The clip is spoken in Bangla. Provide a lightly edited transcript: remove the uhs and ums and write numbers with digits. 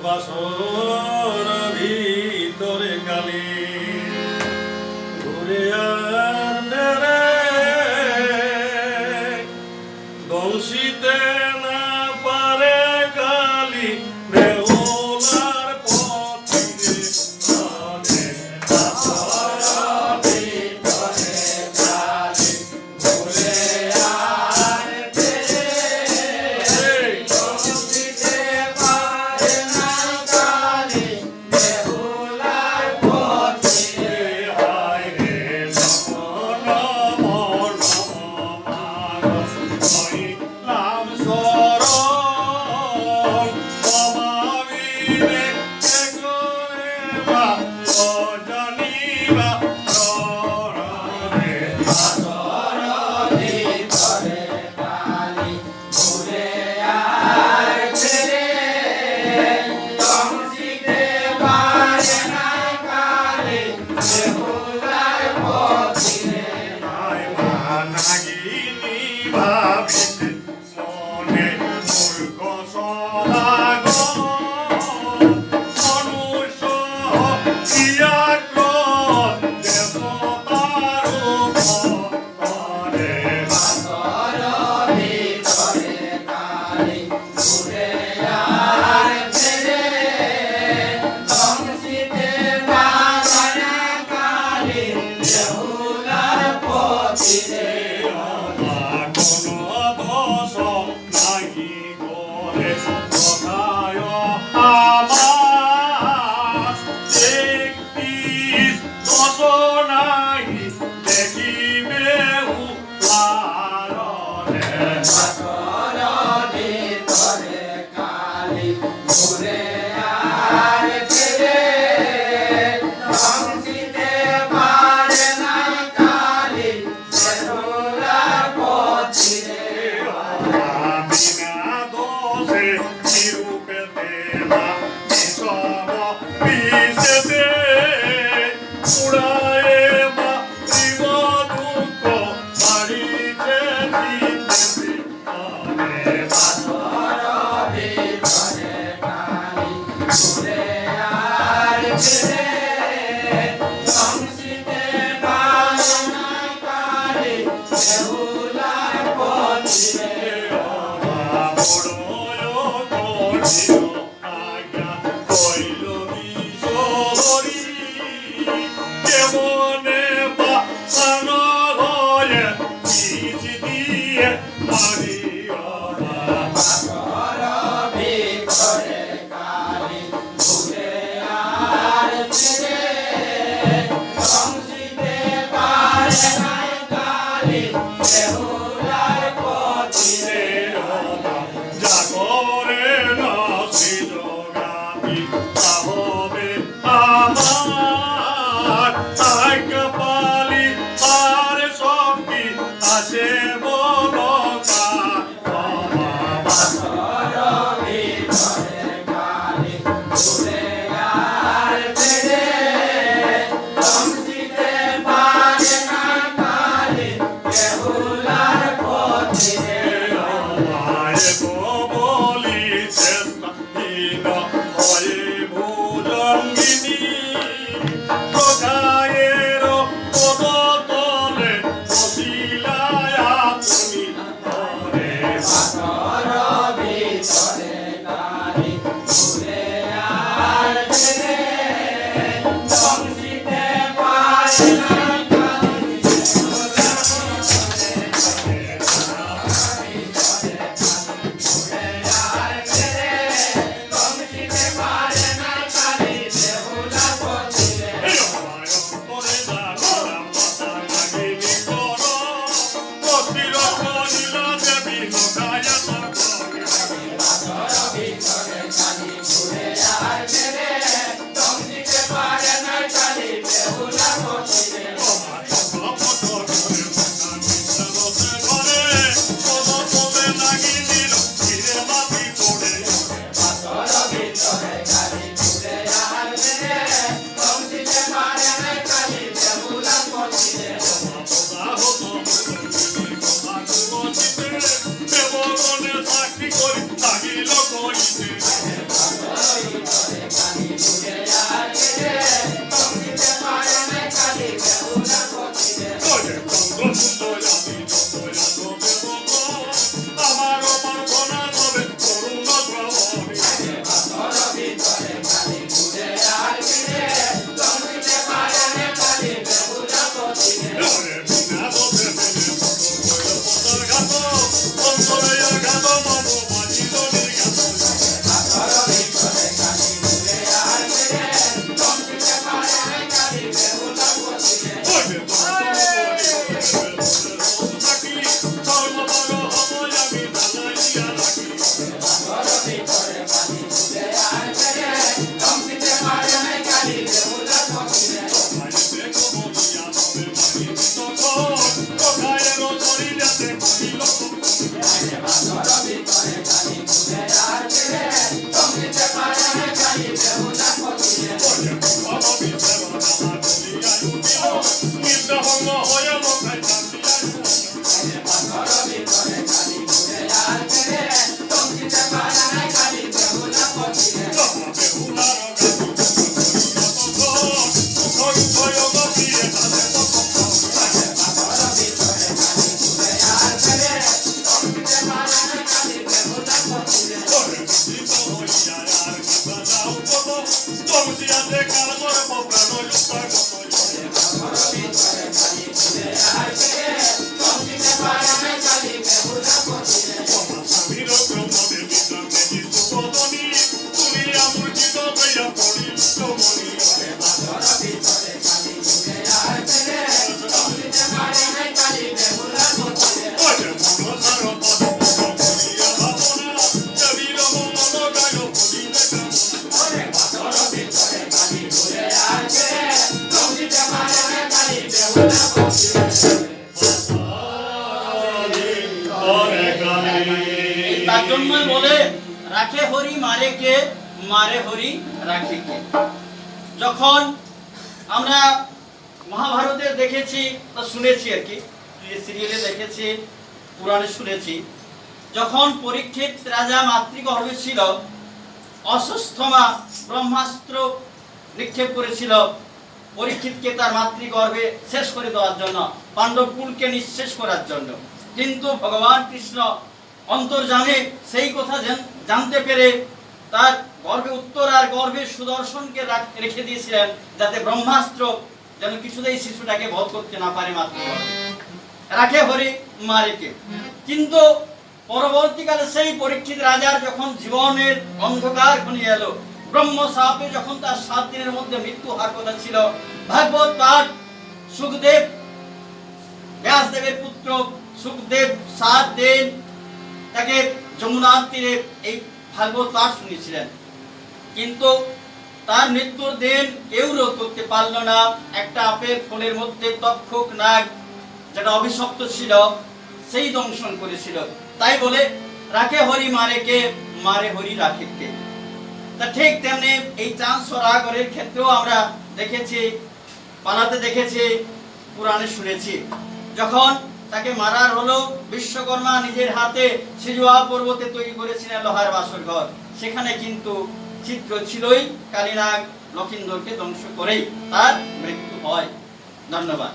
বাসর ভিতরে কালি ঘুরে রে দংশিতে না পারে কালি বেহুলার পথে Hola আমারও প্রার্থনা তবে করুণ শ্রাবণী বিনা দোষে মেনে পতার ঘাত অন্তরে আঘাত মম বাজিল নির্ঘাত তার জন্যই বলে রাখে হরি মারে কে, মারে হরি রাখে কে। যখন আমরা মহাভারতে দেখেছি বা শুনেছি আর কি, সিরিয়ালে দেখেছি, পুরাণে শুনেছি, যখন পরীক্ষিত রাজা মাতৃগর্ভে ছিল, অশ্বত্থামা ব্রহ্মাস্ত্র নিক্ষেপ করেছিল পরীক্ষিতকে তার মাতৃগর্ভে শেষ করে দেওয়ার জন্য, পাণ্ডব কুলকে নিঃশেষ করার জন্য। কিন্তু ভগবান কৃষ্ণ অন্তর্যামী সেই কথা জানতে পেরে তার গর্ভে উত্তর আর গর্ভে সুদর্শনকে রেখে দিয়েছিলেন, যাতে ব্রহ্মাস্ত্র যেন কিছুতেই শিশুটাকে বধ করতে না পারে মাতৃগর্ভে। রাখে হরি মারে কে। কিন্তু পরবর্তীকালে সেই পরীক্ষিত রাজার যখন জীবনের অন্ধকার ঘনিয়ে এলো, ব্রহ্ম শাপে যখন তার 7 দিনের মধ্যে মৃত্যু হওয়ার কথা ছিল, ভাগবত পাঠ সুখদেব, ব্যাসদেবের পুত্র সুখদেব 7 দিন তাকে যমুনার তীরে এই ভাগবত পাঠ শুনিয়েছিলেন। কিন্তু তার মৃত্যুর দিন কেউ রোধ করতে পারল না। একটা আপেল ফলের মধ্যে তক্ষক নাগ, যেটা অভিশপ্ত ছিল, সেই দংশন করেছিল। তাই বলে রাখে হরি মারে কে, মারে হরি রাখে কে। তা ঠিক তেমনি এই চাঁদ সরাগরের ক্ষেত্রেও আমরা দেখেছি, পালাতে দেখেছি, পুরাণে শুনেছি। যখন তাকে মারার হলো, বিশ্বকর্মা নিজের হাতে সিজুয়া পর্বতে তৈরি করেছিলেন লোহার বাসর ঘর। সেখানে কিন্তু চিত্র ছিলই, কালীনাগ লক্ষিন্দরকে ধ্বংস করেই তার মৃত্যু হয়। ধন্যবাদ।